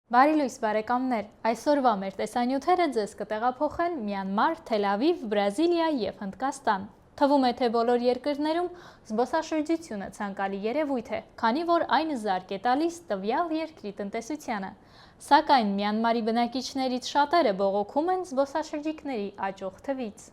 Բարի լույս բարեկամներ, այսօրվա մեր տեսանյութերը ձեզ կտեղափոխեն Մյանմար, Թել Ավիվ, Բրազիլիա և Հնդկաստան։ Թվում է, թե բոլոր երկրներում զբոսաշրջությունը ցանկալի երևույթ է, քանի որ այն զարկ է տալիս տվյալ երկրի տնտեսությանը։ Սակայն Մյանմարի բնակիչներից շատերը բողոքում են զբոսաշրջիկների աճող թվից։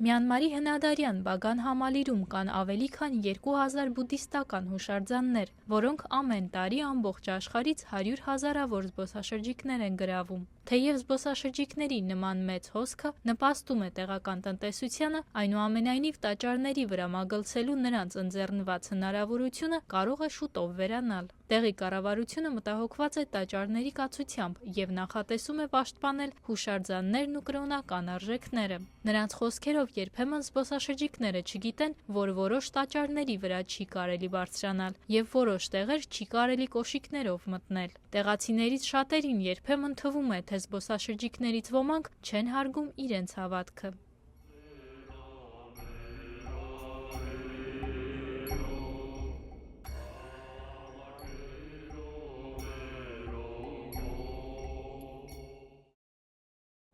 Մյանմարի հնադարյան Բագան համալիրում կան ավելի քան 2000 բուդդիստական հուշարձաններ, որոնք ամեն տարի ամբողջ աշխարհից 100 հազարավոր զբոսաշրջիկներ են գրավում։ Թեև զբոսաշրջիկների նման մեծ հոսքը նպաստում է տեղական տնտեսությանը, այնուամենայնիվ տաճարների վրա մագլցելու նրանց ընձեռնված հնարավորությունը կարող է շուտով վերանալ։ Տեղի կառավարությունը մտահոգված է տաճարների կացությամբ և նախատեսում է պաշտպանել հուշարձաններն ու կրոնական արժեքները։ Նրանց խոսքերով երբեմն զբոսաշրջիկները չգիտեն, որ որոշ տաճարների վրա չի կարելի բարձրանալ և որոշ տեղեր չի կարելի կոշիկներով մտնել։ Տեղացիներից շատերին երբեմն թվում է, թե զբոսաշրջիկներից ոմանք չեն հարգում իրենց հավատքը։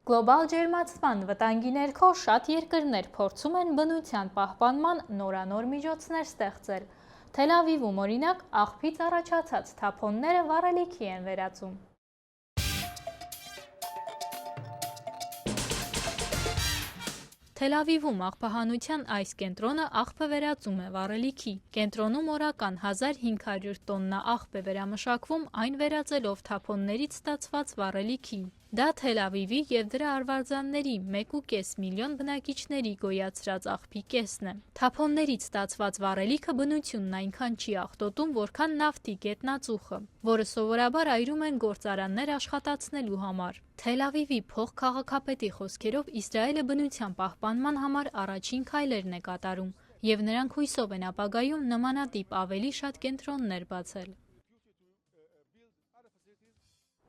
Գլոբալ ջերմացման վտանգի ներքո շատ երկրներ փորձում են բնության պահպանման նորանոր միջոցներ ստեղծել։ Թել Ավիվում, օրինակ, աղբից առաջացած թափոնները վառելիքի են վերածում։ Թել Ավիվում աղբահանության այս կենտրոնը աղբը վերածում է վառելիքի։ Կենտրոնում օրական 1500 տոննա աղբ է վերամշակվում, այն վերածելով թափոններից ստացված վառելիքի։ Դա Թել Ավիվի և դրա արվարձանների 1,5 միլիոն բնակիչների գոյացրած աղբի կեսն է։ Թափոններից ստացված վառելիքը բնությունն այնքան չի աղտոտում, որքան նավթի գետնածուխը, որը սովորաբար այրում են գործարաններ աշխատացնելու համար։ Թել Ավիվի փոխքաղաքապետի խոսքերով Իսրայելը բնության պահպանման համար առաջին քայլերն է կատարում, և նրանք հույսով են ապագայում նմանատիպ ավելի շատ կենտրոններ բացել։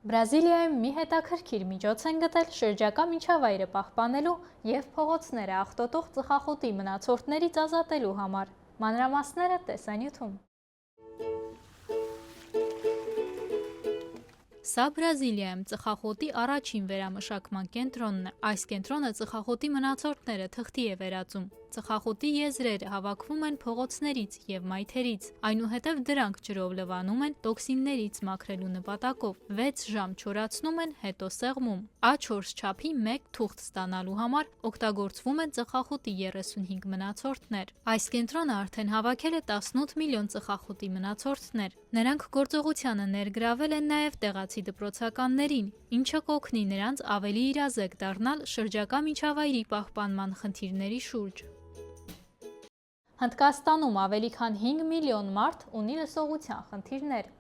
Բրազիլիայում մի հետաքրքիր միջոց են գտել շրջակա միջավայրը պահպանելու և փողոցները աղտոտող ծխախոտի մնացորդներից ազատելու համար։ Մանրամասները տեսանյութում։ Սա Բրազիլիայում ծխախոտի առաջին վերամշակման կենտրոնն է։ Այս կենտրոնը ծխախոտի մնացորդները թղթի է վերածում։ Ծխախոտի եզրերը հավաքվում են փողոցներից և մայթերից, այնուհետև դրանք ջրով լվանում են տոքսիններից մաքրելու նպատակով, 6 ժամ չորացնում են, հետո սեղմում։ A4 չափի մեկ թուղթ ստանալու համար օգտագործվում են ծխախոտի 35 մնացորդներ։ Այս կենտրոնը արդեն հավաքել է 18 միլիոն ծխախոտի մնացորդներ։ Նրանք գործողությանը ներգրավել են նաև տեղացի դպրոցականներին, ինչը կօգնի նրանց ավելի իրազեկ դառնալ շրջակա միջավայրի պահպանման խնդիրների շուրջ։ Հնդկաստանում ավելի քան 5 միլիոն մարդ ունի լսողության խնդիրներ,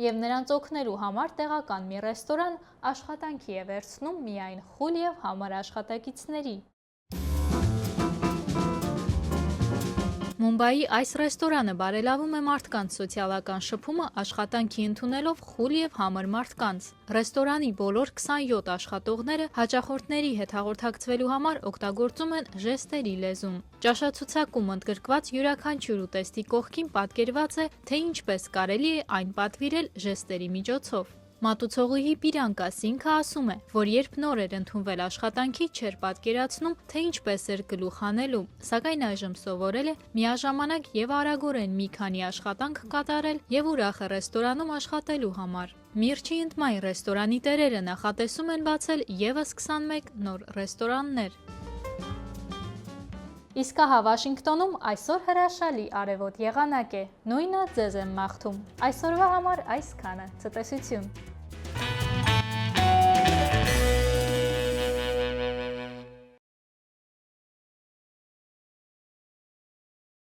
և նրանց օգնելու համար տեղական մի ռեստորան աշխատանքի է վերցնում միայն խուլ և համառ աշխատակիցների։ Մումբայի այս ռեստորանը բարելավում է մարդկանց սոցիալական շփումը աշխատանքի ընդունելով խուլ և համր մարդկանց։ Ռեստորանի բոլոր 27 աշխատողները հաճախորդների հետ հաղորդակցվելու համար օգտագործում են ժեստերի լեզուն։ Ճաշացուցակում ընդգրկված յուրաքանչյուր ուտեստի կողքին պատկերված է, թե ինչպես կարելի է այն պատվիրել ժեստերի միջոցով։ Մատուցողուհի Պիրանկա Սինգը ասում է, որ երբ նոր էր ընդունվել աշխատանքի, չէր պատկերացնում, թե ինչպես էր գլուխ հանելու, սակայն այժմ սովորել է միաժամանակ և արագորեն մի քանի աշխատանք կատարել և ուրախ է ռեստորանում աշխատելու համար։ Միրչի Ընդմայի ռեստորանի տերերը նախատեսում են բացել ևս 21 նոր ռեստորաններ։ Իսկ ահա Վաշինգտոնում այսօր հրաշալի արևոտ եղանակ է, նույնը ձեզ եմ մաղթում։ Այսօրվա համար այսքանը, ցտեսություն։